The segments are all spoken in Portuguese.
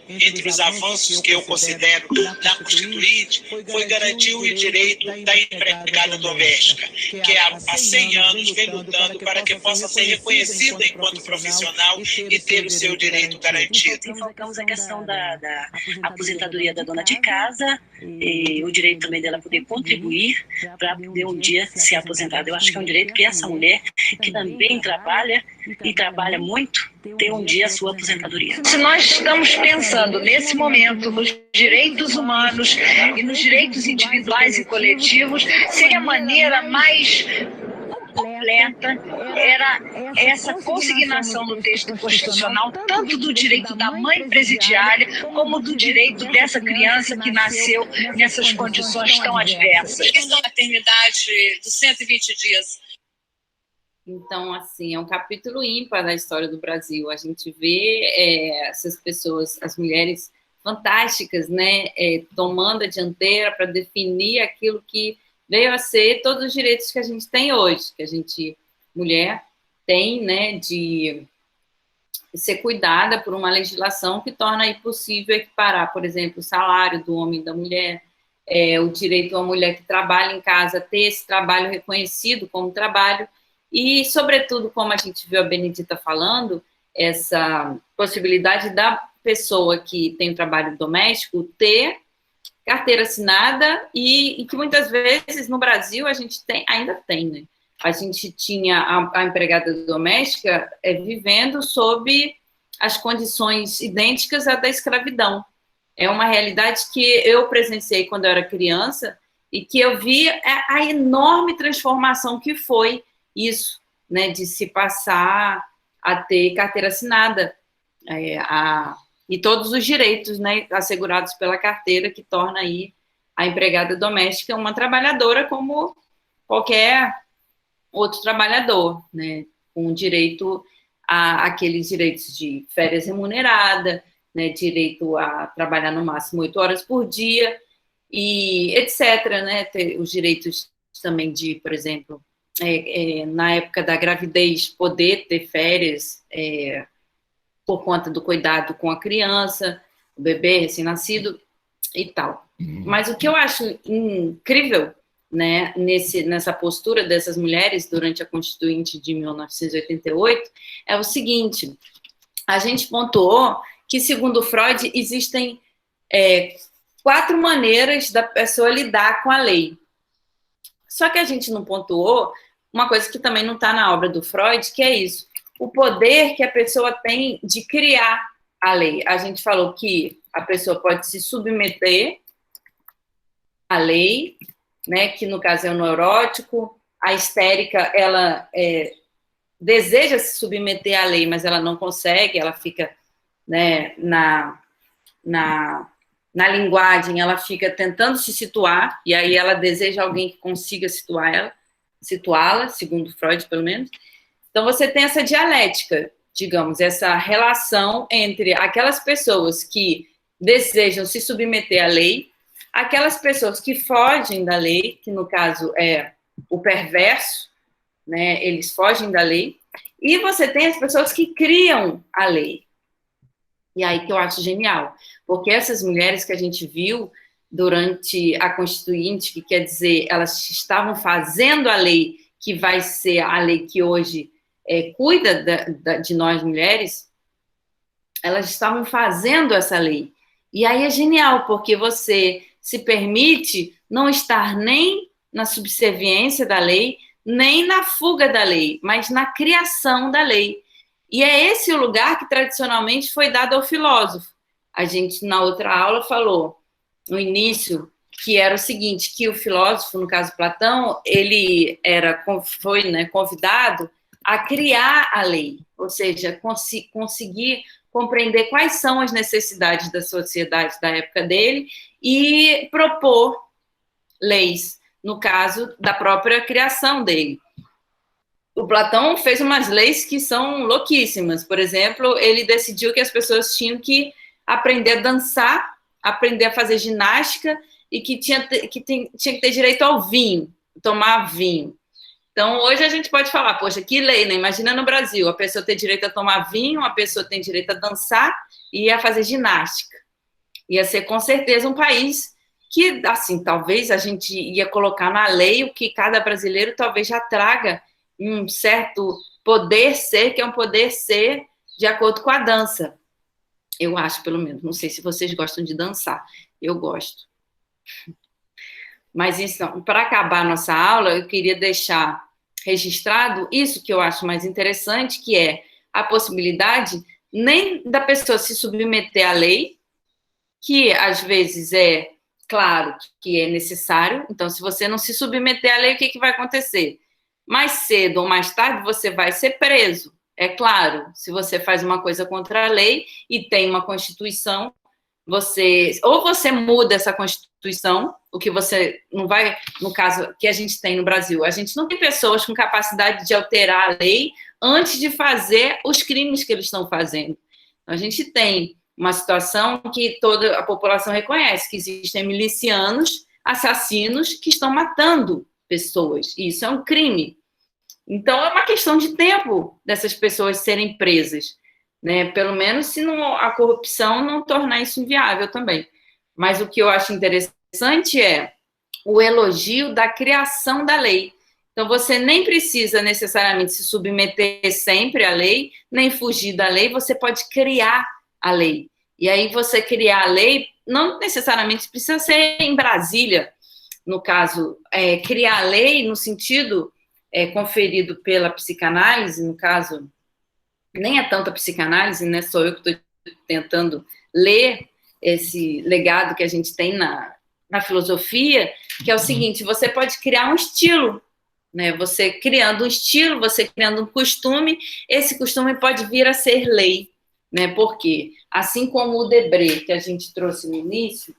entre os avanços que eu considero na Constituinte, foi garantir o direito da empregada doméstica, que há 100 anos vem lutando para que possa ser reconhecida enquanto profissional e ter o seu direito garantido. Enfocamos a questão da aposentadoria da dona de casa, e o direito também dela poder contribuir para poder um dia ser aposentada. Eu acho que é um direito que essa mulher, que também trabalha, e trabalha muito, ter um dia a sua aposentadoria. Se nós estamos pensando nesse momento nos direitos humanos e nos direitos individuais e coletivos, seria a maneira mais completa era essa consignação no texto constitucional, tanto do direito da mãe presidiária, como do direito dessa criança que nasceu nessas condições tão adversas. A questão da maternidade dos 120 dias. Então, assim, é um capítulo ímpar da história do Brasil. A gente vê essas pessoas, as mulheres fantásticas, né, tomando a dianteira para definir aquilo que veio a ser todos os direitos que a gente tem hoje, que a gente, mulher, tem, né, de ser cuidada por uma legislação que torna impossível equiparar, por exemplo, o salário do homem e da mulher, o direito a uma mulher que trabalha em casa ter esse trabalho reconhecido como trabalho e, sobretudo, como a gente viu a Benedita falando, essa possibilidade da pessoa que tem um trabalho doméstico ter carteira assinada e que muitas vezes no Brasil a gente ainda tem, né? A gente tinha a empregada doméstica vivendo sob as condições idênticas à da escravidão. É uma realidade que eu presenciei quando eu era criança e que eu vi a enorme transformação que foi isso, né, de se passar a ter carteira assinada, e todos os direitos, né, assegurados pela carteira, que torna aí a empregada doméstica uma trabalhadora como qualquer outro trabalhador, né, com direito a aqueles direitos de férias remunerada, né, direito a trabalhar no máximo 8 horas por dia, e etc., né, ter os direitos também de, por exemplo, na época da gravidez, poder ter férias, por conta do cuidado com a criança, o bebê recém-nascido e tal. Mas o que eu acho incrível, né, nessa postura dessas mulheres durante a Constituinte de 1988 é o seguinte: a gente pontuou que, segundo Freud, existem 4 maneiras da pessoa lidar com a lei. Só que a gente não pontuou uma coisa que também não está na obra do Freud, que é isso: o poder que a pessoa tem de criar a lei. A gente falou que a pessoa pode se submeter à lei, né, que no caso é o neurótico, a histérica, ela deseja se submeter à lei, mas ela não consegue, ela fica, né, na linguagem, ela fica tentando se situar, e aí ela deseja alguém que consiga situá-la, segundo Freud, pelo menos. Então, você tem essa dialética, digamos, essa relação entre aquelas pessoas que desejam se submeter à lei, aquelas pessoas que fogem da lei, que no caso é o perverso, né, eles fogem da lei, e você tem as pessoas que criam a lei. E aí que eu acho genial, porque essas mulheres que a gente viu durante a Constituinte, que quer dizer, elas estavam fazendo a lei que vai ser a lei que hoje cuida de nós mulheres, elas estavam fazendo essa lei. E aí é genial, porque você se permite não estar nem na subserviência da lei, nem na fuga da lei, mas na criação da lei. E é esse o lugar que tradicionalmente foi dado ao filósofo. A gente, na outra aula, falou, no início, que era o seguinte, que o filósofo, no caso Platão, ele foi, né, convidado a criar a lei, ou seja, conseguir compreender quais são as necessidades da sociedade da época dele e propor leis, no caso da própria criação dele. O Platão fez umas leis que são louquíssimas. Por exemplo, ele decidiu que as pessoas tinham que aprender a dançar, aprender a fazer ginástica e que tinha que ter direito ao vinho, tomar vinho. Então, hoje a gente pode falar, poxa, que lei, né? Imagina no Brasil, a pessoa tem direito a tomar vinho, a pessoa tem direito a dançar e a fazer ginástica. Ia ser, com certeza, um país que, assim, talvez a gente ia colocar na lei o que cada brasileiro talvez já traga um certo poder ser, que é um poder ser de acordo com a dança. Eu acho, pelo menos. Não sei se vocês gostam de dançar. Eu gosto. Mas, então, para acabar a nossa aula, eu queria deixar registrado isso que eu acho mais interessante, que é a possibilidade nem da pessoa se submeter à lei, que às vezes é claro que é necessário. Então, se você não se submeter à lei, o que vai acontecer? Mais cedo ou mais tarde, você vai ser preso. É claro, se você faz uma coisa contra a lei e tem uma Constituição, ou você muda essa Constituição, o que você não vai, no caso que a gente tem no Brasil, a gente não tem pessoas com capacidade de alterar a lei antes de fazer os crimes que eles estão fazendo. Então, a gente tem uma situação que toda a população reconhece, que existem milicianos, assassinos que estão matando pessoas, e isso é um crime. Então, é uma questão de tempo dessas pessoas serem presas, né? Pelo menos se não, a corrupção não tornar isso inviável também. Mas o que eu acho interessante é o elogio da criação da lei. Então, você nem precisa necessariamente se submeter sempre à lei, nem fugir da lei, você pode criar a lei. E aí, você criar a lei, não necessariamente precisa ser em Brasília, no caso, criar a lei no sentido conferido pela psicanálise, no caso, nem é tanto a psicanálise, né? Sou eu que estou tentando ler esse legado que a gente tem na filosofia, que é o seguinte: você pode criar um estilo, né? Você criando um estilo, você criando um costume, esse costume pode vir a ser lei, né? Porque, assim como o Debré, que a gente trouxe no início,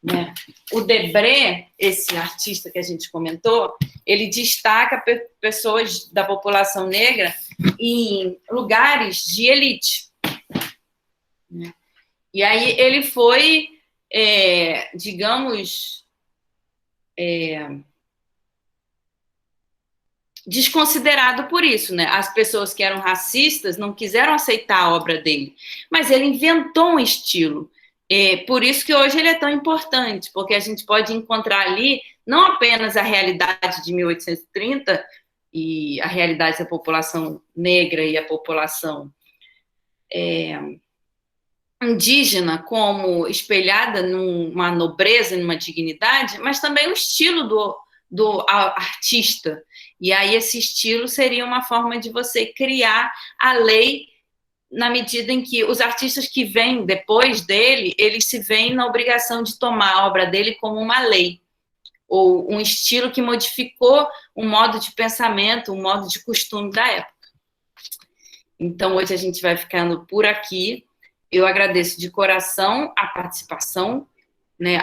né? O Debré, esse artista que a gente comentou, ele destaca pessoas da população negra em lugares de elite, né? E aí ele foi, digamos, desconsiderado por isso, né? As pessoas que eram racistas não quiseram aceitar a obra dele, mas ele inventou um estilo. Por isso que hoje ele é tão importante, porque a gente pode encontrar ali não apenas a realidade de 1830 e a realidade da população negra e a população indígena como espelhada numa nobreza, numa dignidade, mas também o estilo do artista. E aí esse estilo seria uma forma de você criar a lei, na medida em que os artistas que vêm depois dele, eles se veem na obrigação de tomar a obra dele como uma lei, ou um estilo que modificou um modo de pensamento, um modo de costume da época. Então, hoje a gente vai ficando por aqui. Eu agradeço de coração a participação, né,